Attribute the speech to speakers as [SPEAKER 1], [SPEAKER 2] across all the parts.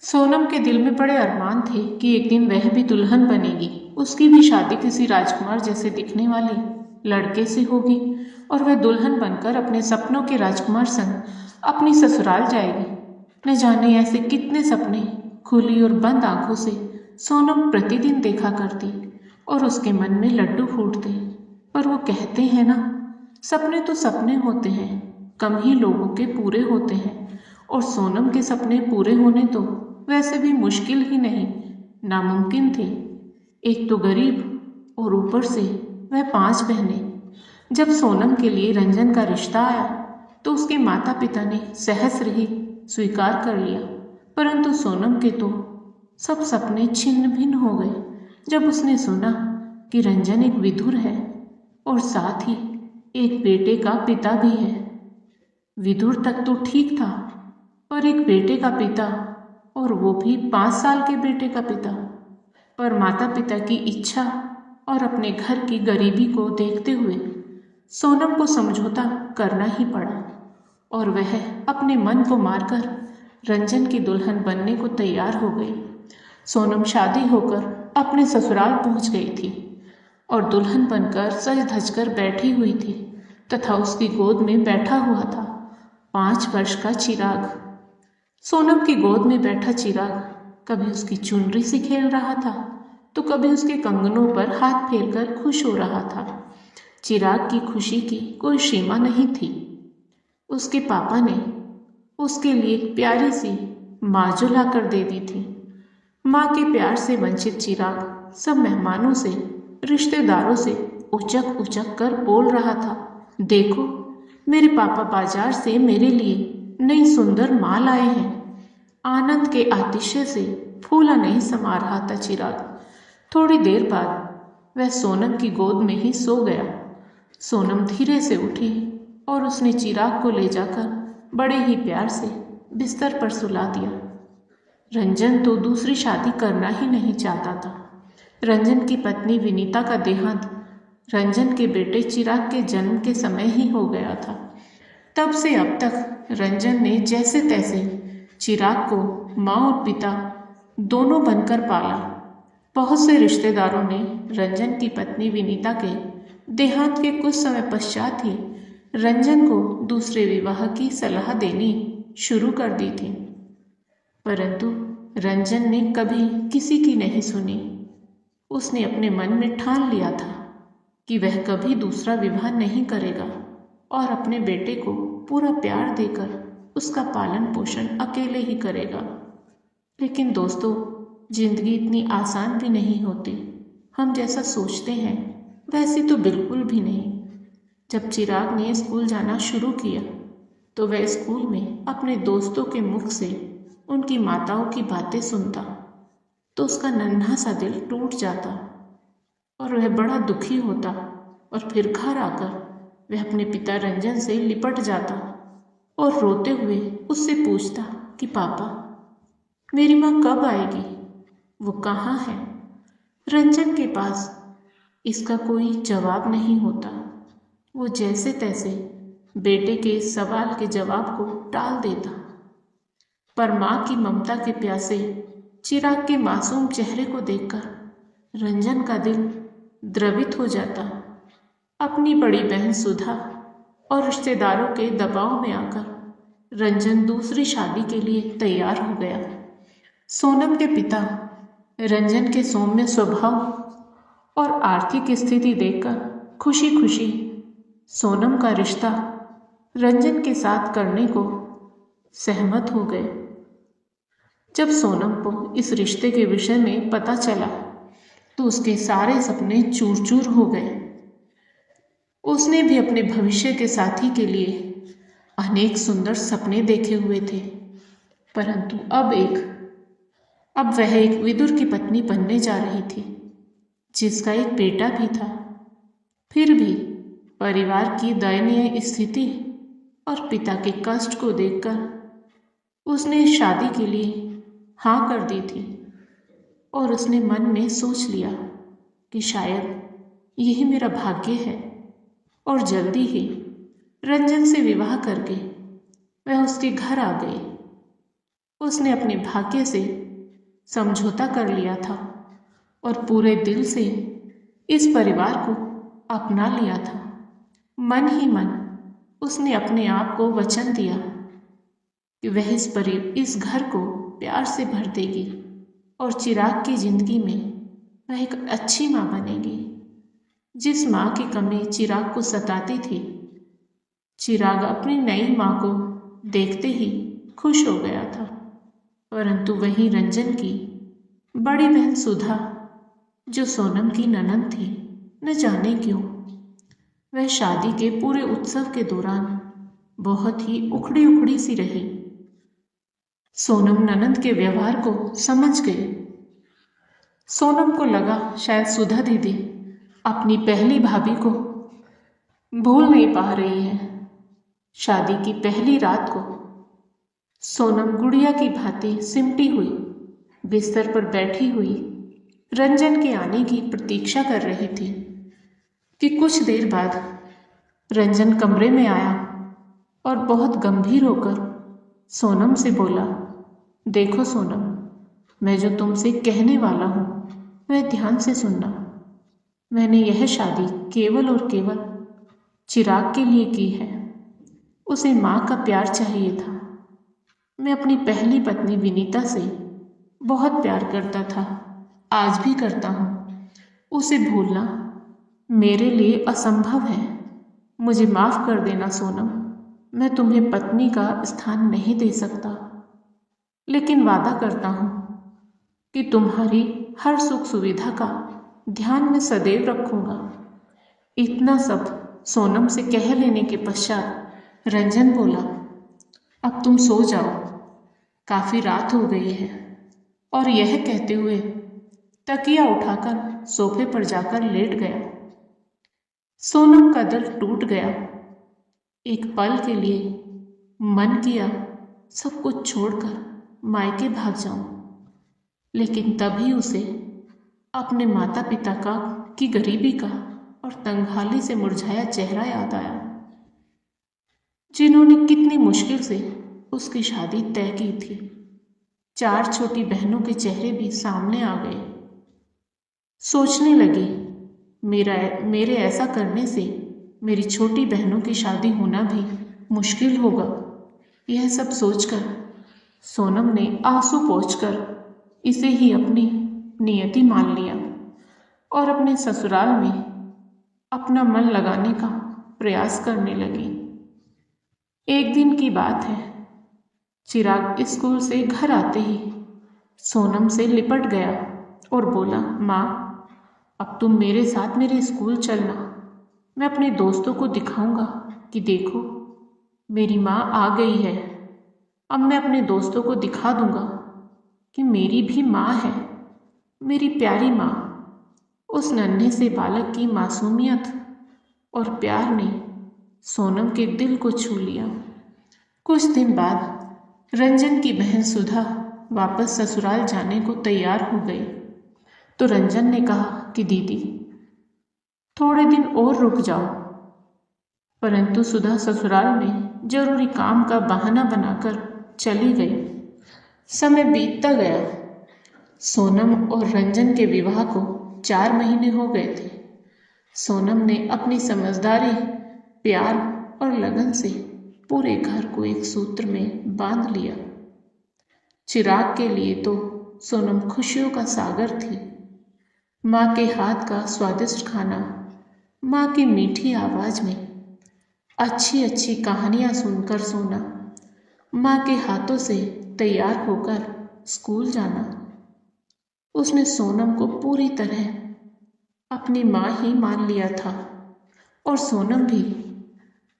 [SPEAKER 1] सोनम के दिल में बड़े अरमान थे कि एक दिन वह भी दुल्हन बनेगी। उसकी भी शादी किसी राजकुमार जैसे दिखने वाले लड़के से होगी और वह दुल्हन बनकर अपने सपनों के राजकुमार संग अपनी ससुराल जाएगी। न जाने ऐसे कितने सपने खुली और बंद आंखों से सोनम प्रतिदिन देखा करती और उसके मन में लड्डू फूटते। पर वो कहते हैं ना, सपने तो सपने होते हैं, कम ही लोगों के पूरे होते हैं। और सोनम के सपने पूरे होने तो वैसे भी मुश्किल ही नहीं, नामुमकिन थे। एक तो गरीब और ऊपर से वह 5 बहनें। जब सोनम के लिए रंजन का रिश्ता आया तो उसके माता पिता ने सहस्र ही स्वीकार कर लिया, परंतु सोनम के तो सब सपने छिन्न भिन्न हो गए जब उसने सुना कि रंजन एक विधुर है और साथ ही एक बेटे का पिता भी है। विधुर तक तो ठीक था, पर एक बेटे का पिता, और वो भी 5 साल के बेटे का पिता। पर माता पिता की इच्छा और अपने घर की गरीबी को देखते हुए सोनम को समझौता करना ही पड़ा और वह अपने मन को मारकर रंजन की दुल्हन बनने को तैयार हो गई। सोनम शादी होकर अपने ससुराल पहुंच गई थी और दुल्हन बनकर सज धज कर बैठी हुई थी तथा उसकी गोद में बैठा हुआ था 5 वर्ष का चिराग। सोनम की गोद में बैठा चिराग कभी उसकी चुनरी से खेल रहा था तो कभी उसके कंगनों पर हाथ फेरकर खुश हो रहा था। चिराग की खुशी की कोई सीमा नहीं थी। उसके पापा ने उसके लिए एक प्यारी सी माजो लाकर दे दी थी। माँ के प्यार से वंचित चिराग सब मेहमानों से, रिश्तेदारों से उचक उचक कर बोल रहा था, देखो मेरे पापा बाजार से मेरे लिए नई सुंदर माल लाए हैं। आनंद के आतिशय से फूला नहीं समा रहा था चिराग। थोड़ी देर बाद वह सोनम की गोद में ही सो गया। सोनम धीरे से उठी और उसने चिराग को ले जाकर बड़े ही प्यार से बिस्तर पर सुला दिया। रंजन तो दूसरी शादी करना ही नहीं चाहता था। रंजन की पत्नी विनीता का देहांत रंजन के बेटे चिराग के जन्म के समय ही हो गया था। तब से अब तक रंजन ने जैसे तैसे चिराग को माँ और पिता दोनों बनकर पाला। बहुत से रिश्तेदारों ने रंजन की पत्नी विनीता के देहांत के कुछ समय पश्चात ही रंजन को दूसरे विवाह की सलाह देनी शुरू कर दी थी, परंतु रंजन ने कभी किसी की नहीं सुनी। उसने अपने मन में ठान लिया था कि वह कभी दूसरा विवाह नहीं करेगा और अपने बेटे को पूरा प्यार देकर उसका पालन पोषण अकेले ही करेगा। लेकिन दोस्तों, जिंदगी इतनी आसान भी नहीं होती। हम जैसा सोचते हैं वैसी तो बिल्कुल भी नहीं। जब चिराग ने स्कूल जाना शुरू किया तो वह स्कूल में अपने दोस्तों के मुख से उनकी माताओं की बातें सुनता तो उसका नन्हा सा दिल टूट जाता और वह बड़ा दुखी होता और फिर घर आकर वह अपने पिता रंजन से लिपट जाता और रोते हुए उससे पूछता कि पापा, मेरी माँ कब आएगी? वो कहाँ है? रंजन के पास इसका कोई जवाब नहीं होता। वो जैसे तैसे बेटे के इस सवाल के जवाब को टाल देता, पर माँ की ममता के प्यासे चिराग के मासूम चेहरे को देखकर रंजन का दिल द्रवित हो जाता। अपनी बड़ी बहन सुधा और रिश्तेदारों के दबाव में आकर रंजन दूसरी शादी के लिए तैयार हो गया। सोनम के पिता रंजन के सौम्य स्वभाव और आर्थिक स्थिति देखकर खुशी खुशी सोनम का रिश्ता रंजन के साथ करने को सहमत हो गए। जब सोनम को इस रिश्ते के विषय में पता चला तो उसके सारे सपने चूर चूर हो गए। उसने भी अपने भविष्य के साथी के लिए अनेक सुंदर सपने देखे हुए थे, परंतु अब वह एक विदुर की पत्नी बनने जा रही थी जिसका एक बेटा भी था। फिर भी परिवार की दयनीय स्थिति और पिता के कष्ट को देखकर उसने शादी के लिए हाँ कर दी थी और उसने मन में सोच लिया कि शायद यही मेरा भाग्य है और जल्दी ही रंजन से विवाह करके वह उसके घर आ गई। उसने अपने भाग्य से समझौता कर लिया था और पूरे दिल से इस परिवार को अपना लिया था। मन ही मन उसने अपने आप को वचन दिया कि वह इस घर को प्यार से भर देगी और चिराग की जिंदगी में वह एक अच्छी माँ बनेगी। जिस माँ की कमी चिराग को सताती थी, चिराग अपनी नई माँ को देखते ही खुश हो गया था। परंतु वहीं रंजन की बड़ी बहन सुधा, जो सोनम की ननद थी, न जाने क्यों वह शादी के पूरे उत्सव के दौरान बहुत ही उखड़ी उखड़ी सी रही। सोनम ननद के व्यवहार को समझ गई। सोनम को लगा शायद सुधा दीदी अपनी पहली भाभी को भूल नहीं पा रही है। शादी की पहली रात को सोनम गुड़िया की भांति सिमटी हुई बिस्तर पर बैठी हुई रंजन के आने की प्रतीक्षा कर रही थी कि कुछ देर बाद रंजन कमरे में आया और बहुत गंभीर होकर सोनम से बोला, देखो सोनम, मैं जो तुमसे कहने वाला हूँ वह ध्यान से सुनना। मैंने यह शादी केवल और केवल चिराग के लिए की है। उसे माँ का प्यार चाहिए था। मैं अपनी पहली पत्नी विनीता से बहुत प्यार करता था, आज भी करता हूँ। उसे भूलना मेरे लिए असंभव है। मुझे माफ़ कर देना सोनम, मैं तुम्हें पत्नी का स्थान नहीं दे सकता, लेकिन वादा करता हूँ कि तुम्हारी हर सुख सुविधा का ध्यान में सदैव रखूँगा। इतना सब सोनम से कह लेने के पश्चात रंजन बोला, अब तुम सो जाओ, काफ़ी रात हो गई है। और यह कहते हुए तकिया उठाकर सोफे पर जाकर लेट गया। सोनम का दिल टूट गया। एक पल के लिए मन किया सब कुछ छोड़कर मायके भाग जाऊं, लेकिन तभी उसे अपने माता पिता की गरीबी का और तंगहाली से मुरझाया चेहरा याद आया, जिन्होंने कितनी मुश्किल से उसकी शादी तय की थी। 4 छोटी बहनों के चेहरे भी सामने आ गए। सोचने लगी, मेरे ऐसा करने से मेरी छोटी बहनों की शादी होना भी मुश्किल होगा। यह सब सोचकर सोनम ने आंसू पोंछकर इसे ही अपनी नियति मान लिया और अपने ससुराल में अपना मन लगाने का प्रयास करने लगी। एक दिन की बात है, चिराग स्कूल से घर आते ही सोनम से लिपट गया और बोला, माँ, अब तुम मेरे साथ मेरे स्कूल चलना। मैं अपने दोस्तों को दिखाऊंगा कि देखो मेरी माँ आ गई है। अब मैं अपने दोस्तों को दिखा दूंगा कि मेरी भी माँ है, मेरी प्यारी माँ। उस नन्हे से बालक की मासूमियत और प्यार ने सोनम के दिल को छू लिया। कुछ दिन बाद रंजन की बहन सुधा वापस ससुराल जाने को तैयार हो गई, तो रंजन ने कहा कि दीदी थोड़े दिन और रुक जाओ। परंतु सुधा ससुराल में जरूरी काम का बहाना बनाकर चली गई। समय बीतता गया। सोनम और रंजन के विवाह को 4 महीने हो गए थे। सोनम ने अपनी समझदारी, प्यार और लगन से पूरे घर को एक सूत्र में बांध लिया। चिराग के लिए तो सोनम खुशियों का सागर थी। माँ के हाथ का स्वादिष्ट खाना, माँ की मीठी आवाज़ में अच्छी अच्छी कहानियाँ सुनकर सोना, माँ के हाथों से तैयार होकर स्कूल जाना। उसने सोनम को पूरी तरह अपनी माँ ही मान लिया था और सोनम भी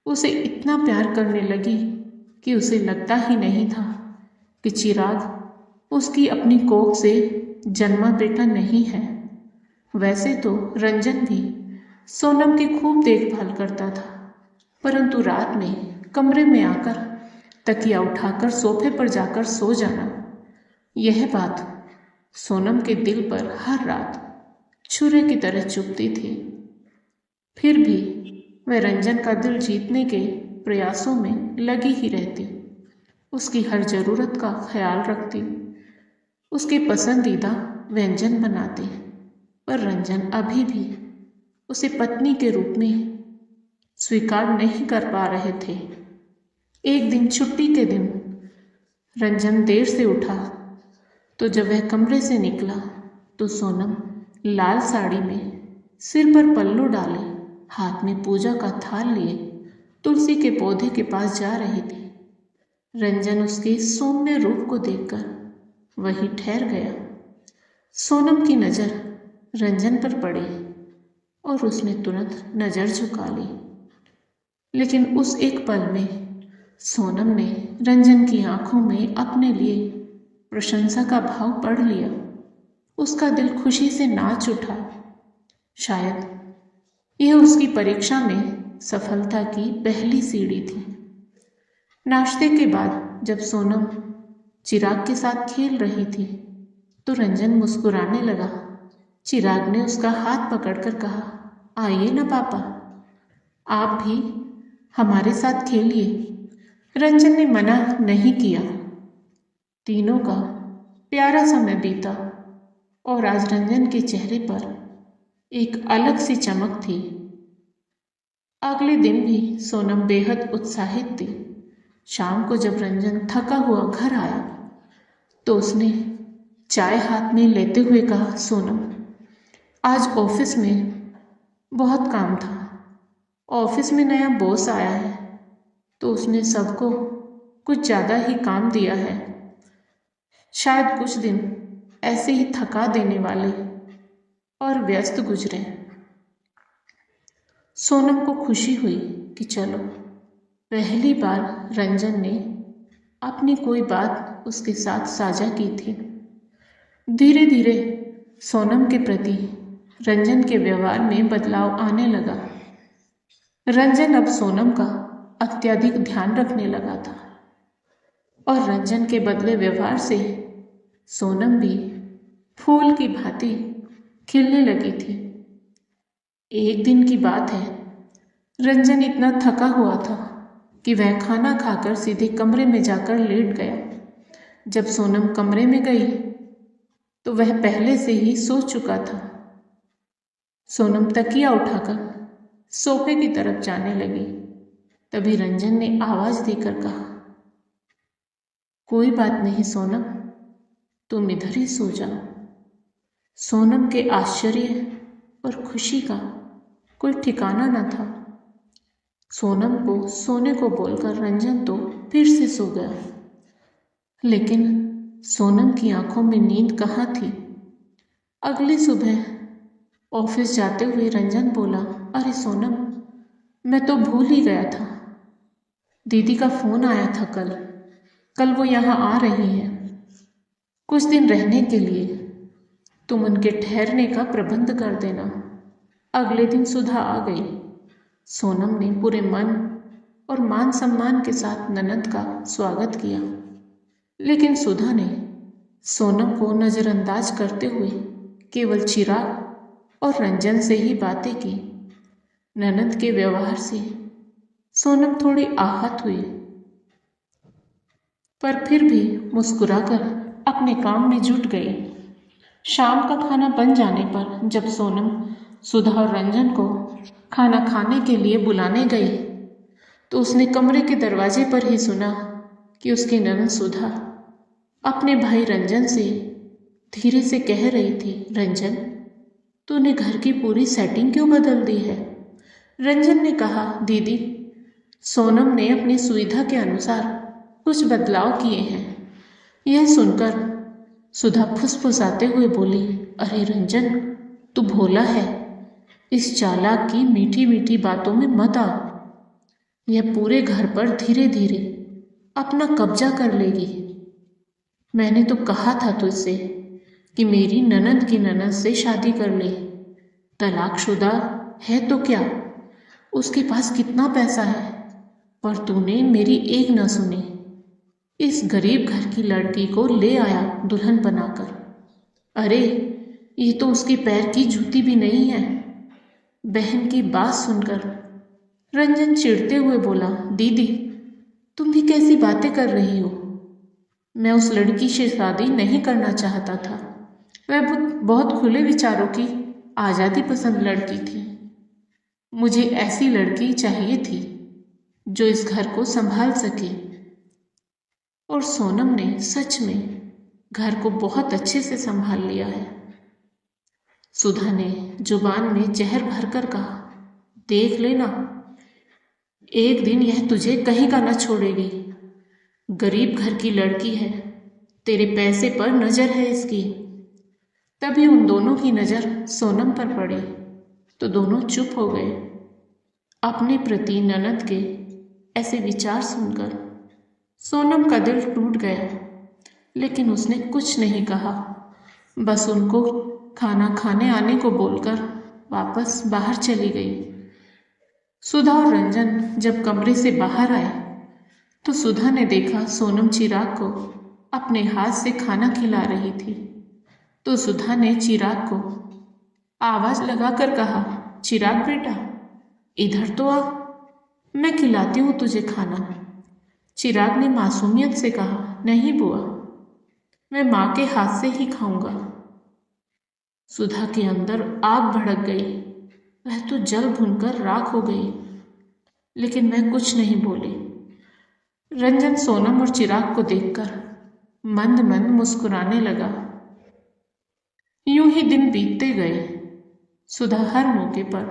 [SPEAKER 1] उसे इतना प्यार करने लगी कि उसे लगता ही नहीं था कि चिराग उसकी अपनी कोख से जन्मा बेटा नहीं है। वैसे तो रंजन भी सोनम की खूब देखभाल करता था, परंतु रात में कमरे में आकर तकिया उठाकर सोफे पर जाकर सो जाना, यह बात सोनम के दिल पर हर रात छुरे की तरह चुभती थी। फिर भी वह रंजन का दिल जीतने के प्रयासों में लगी ही रहती। उसकी हर ज़रूरत का ख्याल रखती, उसके पसंदीदा व्यंजन बनाती। पर रंजन अभी भी उसे पत्नी के रूप में स्वीकार नहीं कर पा रहे थे। एक दिन छुट्टी के दिन रंजन देर से उठा तो जब वह कमरे से निकला तो सोनम लाल साड़ी में, सिर पर पल्लू डाले, हाथ में पूजा का थाल लिए तुलसी के पौधे के पास जा रही थी। रंजन उसके सौम्य रूप को देखकर वहीं ठहर गया। सोनम की नज़र रंजन पर पड़ी और उसने तुरंत नज़र झुका ली। लेकिन उस एक पल में सोनम ने रंजन की आंखों में अपने लिए प्रशंसा का भाव पढ़ लिया। उसका दिल खुशी से नाच उठा। शायद यह उसकी परीक्षा में सफलता की पहली सीढ़ी थी। नाश्ते के बाद जब सोनम चिराग के साथ खेल रही थी तो रंजन मुस्कुराने लगा। चिराग ने उसका हाथ पकड़कर कहा, आइए ना पापा, आप भी हमारे साथ खेलिए। रंजन ने मना नहीं किया। तीनों का प्यारा समय बीता और आज रंजन के चेहरे पर एक अलग सी चमक थी। अगले दिन भी सोनम बेहद उत्साहित थी। शाम को जब रंजन थका हुआ घर आया तो उसने चाय हाथ में लेते हुए कहा, सोनम, आज ऑफिस में बहुत काम था। ऑफिस में नया बॉस आया है तो उसने सबको कुछ ज़्यादा ही काम दिया है। शायद कुछ दिन ऐसे ही थका देने वाले और व्यस्त गुजरे। सोनम को खुशी हुई कि चलो, पहली बार रंजन ने अपनी कोई बात उसके साथ साझा की थी। धीरे धीरे सोनम के प्रति रंजन के व्यवहार में बदलाव आने लगा। रंजन अब सोनम का अत्यधिक ध्यान रखने लगा था और रंजन के बदले व्यवहार से सोनम भी फूल की भांति खिलने लगी थी। एक दिन की बात है, रंजन इतना थका हुआ था कि वह खाना खाकर सीधे कमरे में जाकर लेट गया। जब सोनम कमरे में गई तो वह पहले से ही सो चुका था। सोनम तकिया उठाकर सोफे की तरफ जाने लगी। तभी रंजन ने आवाज देकर कहा, कोई बात नहीं सोनम, तुम इधर ही सो जाओ। सोनम के आश्चर्य और खुशी का कोई ठिकाना न था। सोनम को सोने को बोलकर रंजन तो फिर से सो गया। लेकिन सोनम की आंखों में नींद कहाँ थी। अगली सुबह ऑफिस जाते हुए रंजन बोला, अरे सोनम, मैं तो भूल ही गया था। दीदी का फ़ोन आया था कल वो यहाँ आ रही हैं कुछ दिन रहने के लिए। तुम उनके ठहरने का प्रबंध कर देना। अगले दिन सुधा आ गई। सोनम ने पूरे मन और मान सम्मान के साथ ननद का स्वागत किया। लेकिन सुधा ने सोनम को नज़रअंदाज करते हुए केवल चिराग और रंजन से ही बातें की। ननद के व्यवहार से सोनम थोड़ी आहत हुई, पर फिर भी मुस्कुराकर अपने काम में जुट गई। शाम का खाना बन जाने पर जब सोनम सुधा और रंजन को खाना खाने के लिए बुलाने गई तो उसने कमरे के दरवाजे पर ही सुना कि उसकी ननद सुधा अपने भाई रंजन से धीरे से कह रही थी, रंजन, तूने घर की पूरी सेटिंग क्यों बदल दी है? रंजन ने कहा, दीदी, सोनम ने अपनी सुविधा के अनुसार कुछ बदलाव किए हैं। यह सुनकर सुधा फुसफुसाते हुए बोली, अरे रंजन, तू भोला है। इस चालाक की मीठी मीठी बातों में मत आ। यह पूरे घर पर धीरे धीरे अपना कब्जा कर लेगी। मैंने तो कहा था तुझसे कि मेरी ननद की ननद से शादी कर ले। तलाकशुदा है तो क्या, उसके पास कितना पैसा है, पर तूने मेरी एक न सुनी। इस गरीब घर की लड़की को ले आया दुल्हन बनाकर। अरे ये तो उसके पैर की जूती भी नहीं है। बहन की बात सुनकर रंजन चिढ़ते हुए बोला, दीदी, तुम भी कैसी बातें कर रही हो? मैं उस लड़की से शादी नहीं करना चाहता था। वह बहुत खुले विचारों की आज़ादी पसंद लड़की थी। मुझे ऐसी लड़की चाहिए थी जो इस घर को संभाल सके। और सोनम ने सच में घर को बहुत अच्छे से संभाल लिया है। सुधा ने जुबान में जहर भरकर कहा, देख लेना, एक दिन यह तुझे कहीं का न छोड़ेगी। गरीब घर की लड़की है, तेरे पैसे पर नजर है इसकी। तभी उन दोनों की नजर सोनम पर पड़ी तो दोनों चुप हो गए। अपने प्रति ननद के ऐसे विचार सुनकर सोनम का दिल टूट गया, लेकिन उसने कुछ नहीं कहा। बस उनको खाना खाने आने को बोलकर वापस बाहर चली गई। सुधा और रंजन जब कमरे से बाहर आए तो सुधा ने देखा सोनम चिराग को अपने हाथ से खाना खिला रही थी। तो सुधा ने चिराग को आवाज लगाकर कहा, चिराग बेटा, इधर तो आ, मैं खिलाती हूँ तुझे खाना। चिराग ने मासूमियत से कहा, नहीं बुआ, मैं माँ के हाथ से ही खाऊंगा। सुधा के अंदर आग भड़क गई। वह तो जल भुनकर राख हो गई, लेकिन वह कुछ नहीं बोली। रंजन सोनम और चिराग को देखकर मंद मंद मुस्कुराने लगा। यूं ही दिन बीतते गए। सुधा हर मौके पर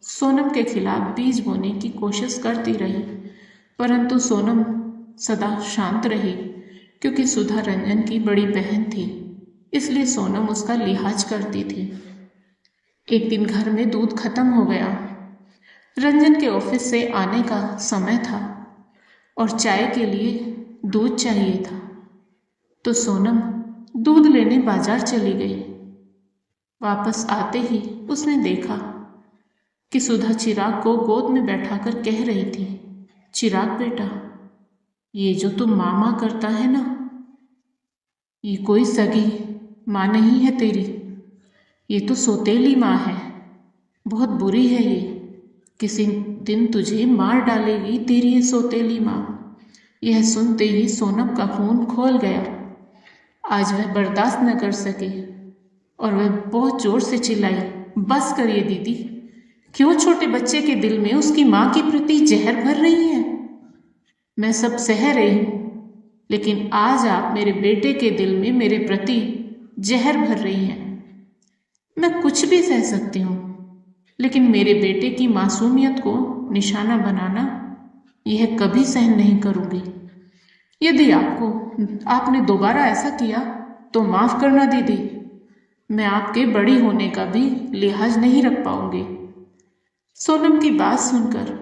[SPEAKER 1] सोनम के खिलाफ बीज बोने की कोशिश करती रही, परंतु सोनम सदा शांत रही, क्योंकि सुधा रंजन की बड़ी बहन थी, इसलिए सोनम उसका लिहाज करती थी। एक दिन घर में दूध खत्म हो गया। रंजन के ऑफिस से आने का समय था और चाय के लिए दूध चाहिए था, तो सोनम दूध लेने बाजार चली गई। वापस आते ही उसने देखा कि सुधा चिराग को गोद में बैठाकर कह रही थी, चिराग बेटा, ये जो तुम मामा करता है ना, ये कोई सगी माँ नहीं है तेरी, ये तो सौतेली माँ है, बहुत बुरी है ये, किसी दिन तुझे मार डालेगी तेरी ये सौतेली माँ। यह सुनते ही सोनम का खून खौल गया। आज वह बर्दाश्त न कर सकी और वह बहुत जोर से चिल्लाई, बस करिए दीदी, क्यों छोटे बच्चे के दिल में उसकी माँ के प्रति जहर भर रही है। मैं सब सह रही हूँ, लेकिन आज आप मेरे बेटे के दिल में मेरे प्रति जहर भर रही हैं। मैं कुछ भी सह सकती हूँ, लेकिन मेरे बेटे की मासूमियत को निशाना बनाना यह कभी सहन नहीं करूँगी। यदि आपने दोबारा ऐसा किया तो माफ़ करना दीदी, मैं आपके बड़ी होने का भी लिहाज नहीं रख पाऊंगी। सोनम की बात सुनकर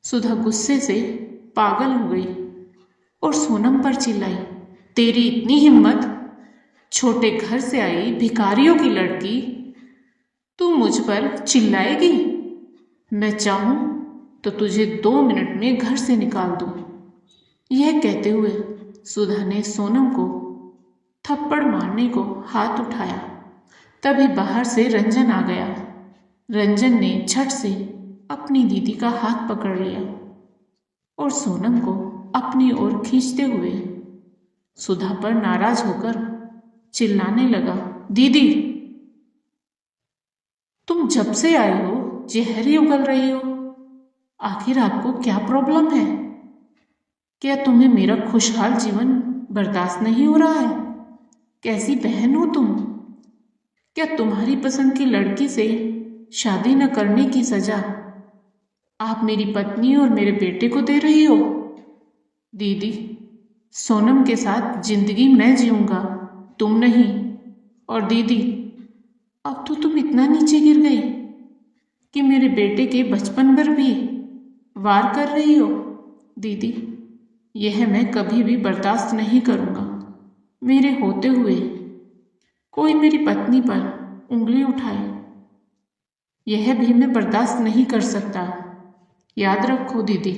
[SPEAKER 1] सुधा गुस्से से पागल हो गई और सोनम पर चिल्लाई, तेरी इतनी हिम्मत, छोटे घर से आई भिखारियों की लड़की, तू मुझ पर चिल्लाएगी? मैं चाहूं तो तुझे 2 मिनट में घर से निकाल दूं। यह कहते हुए सुधा ने सोनम को थप्पड़ मारने को हाथ उठाया। तभी बाहर से रंजन आ गया। रंजन ने झट से अपनी दीदी का हाथ पकड़ लिया और सोनम को अपनी ओर खींचते हुए सुधा पर नाराज होकर चिल्लाने लगा, दीदी, तुम जब से आई हो जहर ही उगल रही हो। आखिर आपको क्या प्रॉब्लम है? क्या तुम्हें मेरा खुशहाल जीवन बर्दाश्त नहीं हो रहा है? कैसी बहन हो तुम? क्या तुम्हारी पसंद की लड़की से शादी न करने की सजा आप मेरी पत्नी और मेरे बेटे को दे रही हो? दीदी, सोनम के साथ जिंदगी मैं जीऊंगा, तुम नहीं। और दीदी, अब तो तुम इतना नीचे गिर गई कि मेरे बेटे के बचपन पर भी वार कर रही हो। दीदी, यह मैं कभी भी बर्दाश्त नहीं करूँगा। मेरे होते हुए कोई मेरी पत्नी पर उंगली उठाए, यह भी मैं बर्दाश्त नहीं कर सकता। याद रखो दीदी,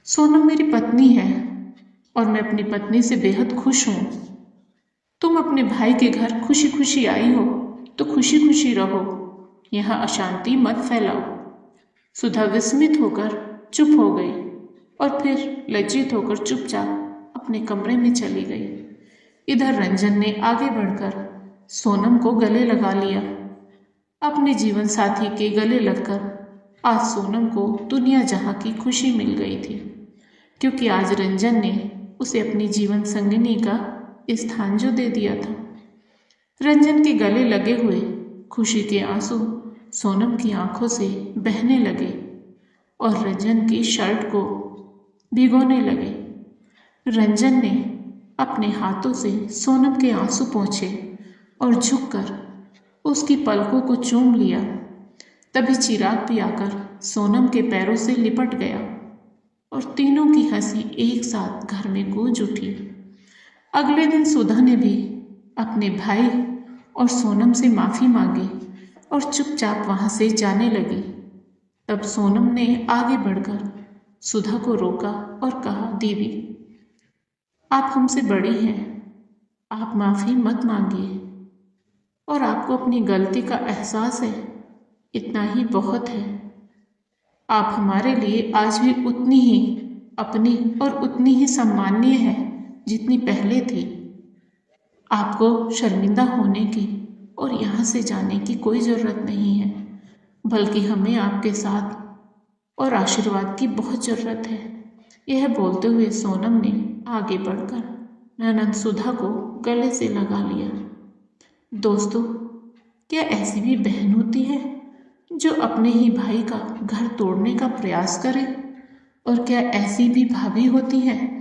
[SPEAKER 1] सोनम मेरी पत्नी है और मैं अपनी पत्नी से बेहद खुश हूँ। तुम अपने भाई के घर खुशी खुशी आई हो तो खुशी खुशी रहो, यहाँ अशांति मत फैलाओ। सुधा विस्मित होकर चुप हो गई और फिर लज्जित होकर चुपचाप अपने कमरे में चली गई। इधर रंजन ने आगे बढ़कर सोनम को गले लगा लिया। अपने जीवन साथी के गले लगकर आज सोनम को दुनिया जहां की खुशी मिल गई थी, क्योंकि आज रंजन ने उसे अपनी जीवन संगिनी का स्थान जो दे दिया था। रंजन के गले लगे हुए खुशी के आंसू सोनम की आंखों से बहने लगे और रंजन की शर्ट को भिगोने लगे। रंजन ने अपने हाथों से सोनम के आंसू पोंछे और झुककर उसकी पलकों को चूम लिया। तभी चिराग भी आकर सोनम के पैरों से लिपट गया और तीनों की हंसी एक साथ घर में गूंज उठी। अगले दिन सुधा ने भी अपने भाई और सोनम से माफी मांगी और चुपचाप वहां से जाने लगी। तब सोनम ने आगे बढ़कर सुधा को रोका और कहा, दीदी आप हमसे बड़ी हैं, आप माफी मत मांगिए और आपको अपनी गलती का एहसास है, इतना ही बहुत है। आप हमारे लिए आज भी उतनी ही अपनी और उतनी ही सम्माननीय है जितनी पहले थी। आपको शर्मिंदा होने की और यहाँ से जाने की कोई ज़रूरत नहीं है, बल्कि हमें आपके साथ और आशीर्वाद की बहुत ज़रूरत है। यह बोलते हुए सोनम ने आगे बढ़कर ननद सुधा को गले से लगा लिया। दोस्तों, क्या ऐसी भी बहन होती है जो अपने ही भाई का घर तोड़ने का प्रयास करे? और क्या ऐसी भी भाभी होती हैं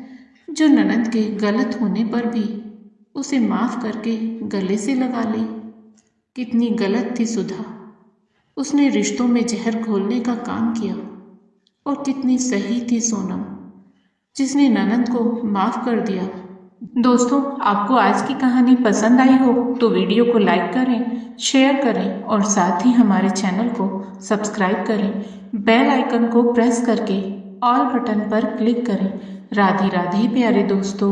[SPEAKER 1] जो ननद के गलत होने पर भी उसे माफ करके गले से लगा ले? कितनी गलत थी सुधा, उसने रिश्तों में जहर घोलने का काम किया। और कितनी सही थी सोनम, जिसने ननद को माफ कर दिया। दोस्तों, आपको आज की कहानी पसंद आई हो तो वीडियो को लाइक करें, शेयर करें और साथ ही हमारे चैनल को सब्सक्राइब करें। बेल आइकन को प्रेस करके ऑल बटन पर क्लिक करें। राधे राधे प्यारे दोस्तों।